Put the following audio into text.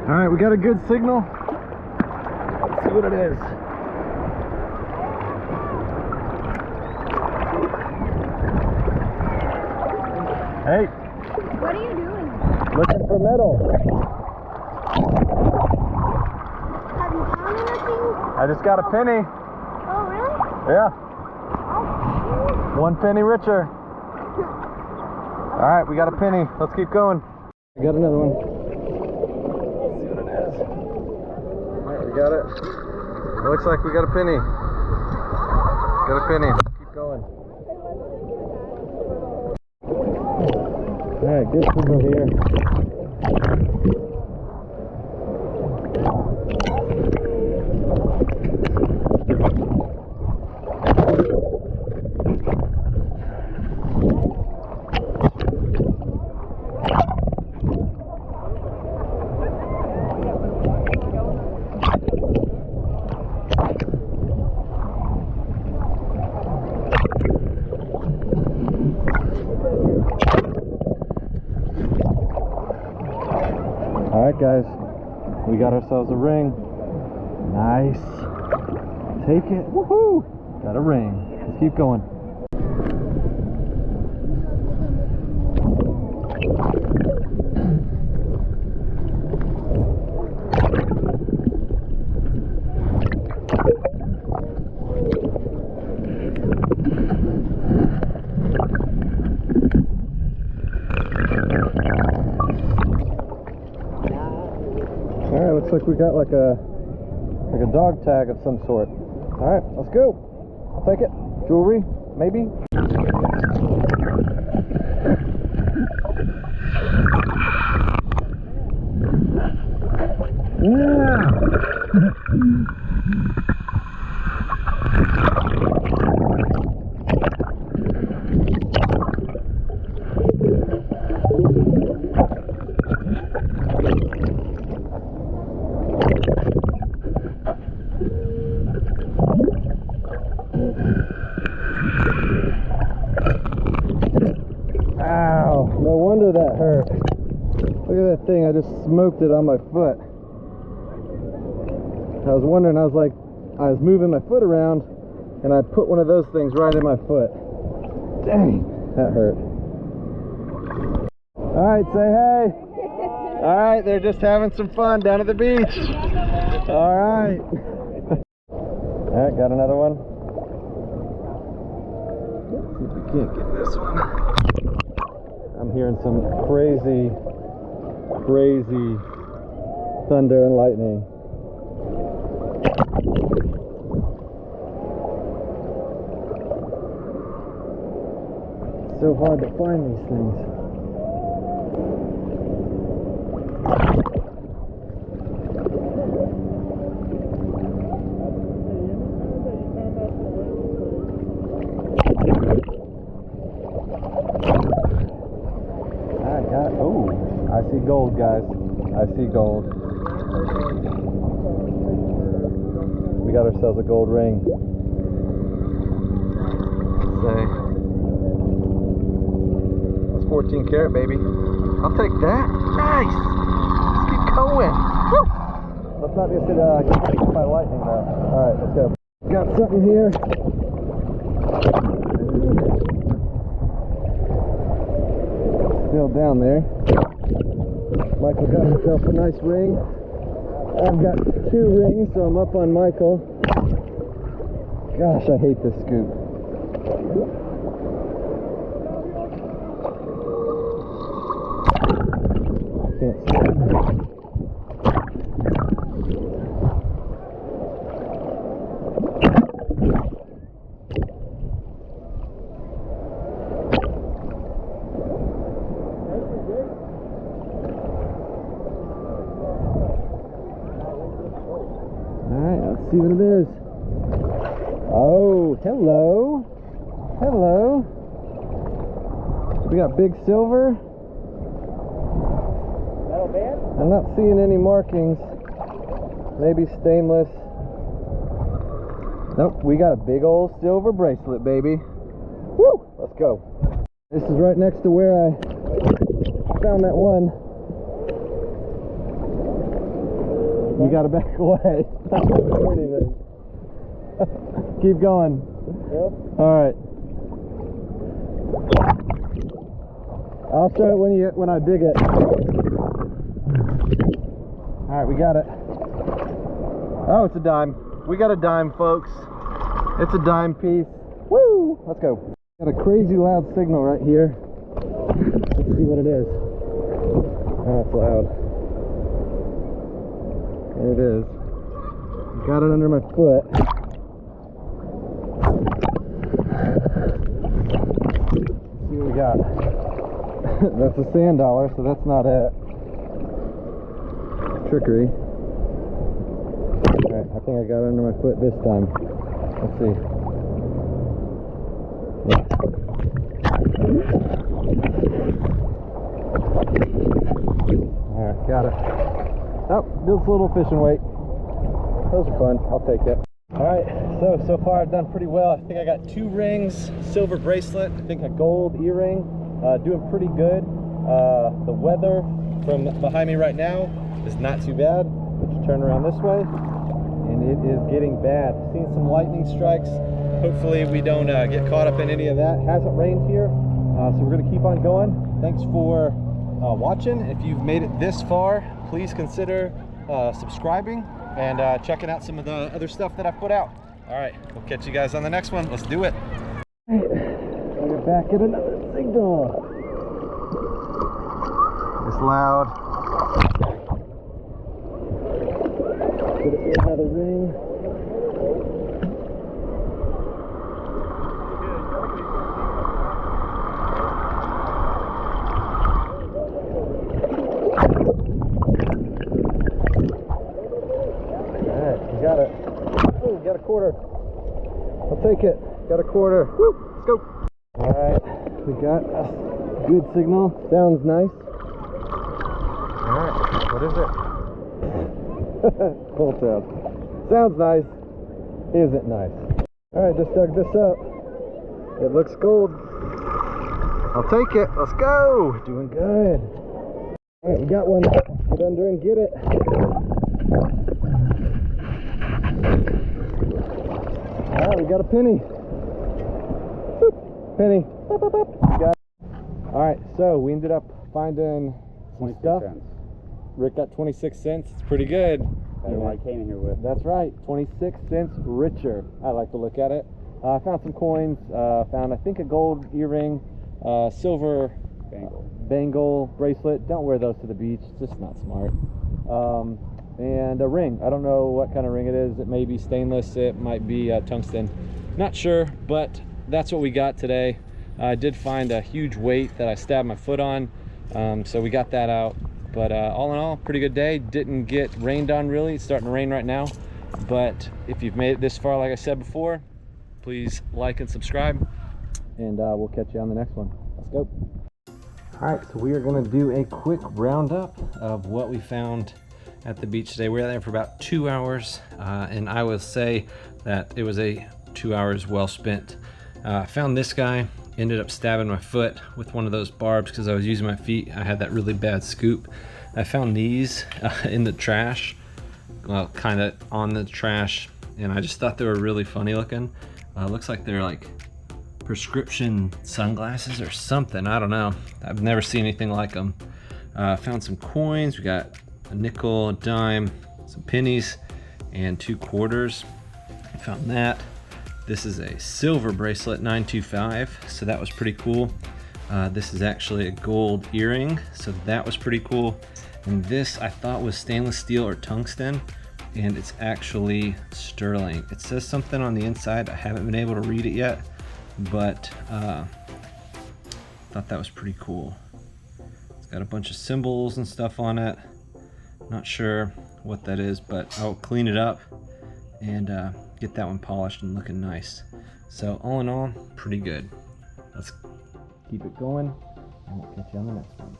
Alright, we got a good signal. Let's see what it is. Hey! What are you doing? Looking for metal. Have you found anything? I just got a penny. Oh, really? Yeah. Oh, 1 penny richer. Alright, we got a penny. Let's keep going. We got another one. Let's see what it is. Alright, we got it. It looks like we got a penny. Got a penny. Let's keep going. Alright, good signal here. Alright guys, we got ourselves a ring. Nice. Take it. Woohoo! Got a ring. Let's keep going. Alright, looks like we got like a dog tag of some sort. Alright, let's go. I'll take it. Jewelry, maybe? Yeah! Ow, no wonder that hurt. Look at that thing, I just smoked it on my foot. I was wondering, I was moving my foot around and I put one of those things right in my foot. Dang, that hurt. Alright, say hey. Alright, they're just having some fun down at the beach. Alright. Alright, got another one. Let's see if we can't get this one. I'm hearing some crazy thunder and lightning. It's so hard to find these things. I see gold, guys. I see gold. We got ourselves a gold ring. Say, that's 14 karat, baby. I'll take that. Nice. Let's keep going. Woo! Let's not get hit by lightning, though. All right, let's go. Got something here. Still down there. Michael got himself a nice ring. I've got 2 rings, so I'm up on Michael. Gosh, I hate this scoop. Can't see. Alright, let's see what it is. Oh, hello. Hello. We got big silver. Metal band? I'm not seeing any markings. Maybe stainless. Nope, we got a big old silver bracelet, baby. Woo! Let's go. This is right next to where I found that one. You gotta back away. Keep going. Yep. Alright. I'll show it when I dig it. Alright, we got it. Oh, it's a dime. We got a dime, folks. It's a dime piece. Woo! Let's go. Got a crazy loud signal right here. Let's see what it is. Oh, it's loud. There it is. Got it under my foot. Let's see what we got. That's a sand dollar, so that's not it. Trickery. Alright, I think I got it under my foot this time. Let's see. Alright, got it. Oh, just a little fishing weight. Those are fun. I'll take it. Alright, so far I've done pretty well. I think I got 2 rings, silver bracelet, I think a gold earring. Doing pretty good. The weather from behind me right now is not too bad. Let's turn around this way. And it is getting bad. Seeing some lightning strikes. Hopefully we don't get caught up in any of that. Hasn't rained here, so we're gonna keep on going. Thanks for watching. If you've made it this far, please consider subscribing and checking out some of the other stuff that I've put out. All right, we'll catch you guys on the next one. Let's do it. We're back at another signal. It's loud. Could it be another ring? Alright, we got it. Oh, we got a quarter. I'll take it. Got a quarter. Woo! Let's go. Alright, we got a good signal. Sounds nice. Alright, what is it? Cold sound. Sounds nice. Isn't nice. Alright, just dug this up. It looks gold. I'll take it. Let's go. Doing good. Alright, we got one. Get under and get it. Alright, we got a penny. Boop. Penny. Boop, boop, boop. Got it. Alright, so we ended up finding some stuff. Cents. Rick got 26 cents. It's pretty good. That's what I came in here with. That's right. 26 cents richer. I like to look at it. I found some coins. Found, I think, a gold earring, silver bangle bracelet. Don't wear those to the beach. It's just not smart. And a ring. I don't know what kind of ring it is. It may be stainless. It might be tungsten. Not sure, but that's what we got today. I did find a huge weight that I stabbed my foot on, so we got that out. But all in all, pretty good day. Didn't get rained on really. It's starting to rain right now. But if you've made it this far, like I said before, please like and subscribe, and we'll catch you on the next one. Let's go. All right, so we are gonna do a quick roundup of what we found at the beach today. We were there for about 2 hours, and I will say that it was a 2 hours well spent. I found this guy, ended up stabbing my foot with one of those barbs because I was using my feet. I had that really bad scoop. I found these in the trash, well, kind of on the trash, and I just thought they were really funny looking. Looks like they're like prescription sunglasses or something. I don't know. I've never seen anything like them. Found some coins. We got a nickel, a dime, some pennies, and 2 quarters. I found that. This is a silver bracelet, 925, so that was pretty cool. This is actually a gold earring, so that was pretty cool. And this I thought was stainless steel or tungsten, and it's actually sterling. It says something on the inside. I haven't been able to read it yet, but thought that was pretty cool. It's got a bunch of symbols and stuff on it. Not sure what that is, but I'll clean it up and get that one polished and looking nice. So all in all, pretty good. Let's keep it going, and we'll catch you on the next one.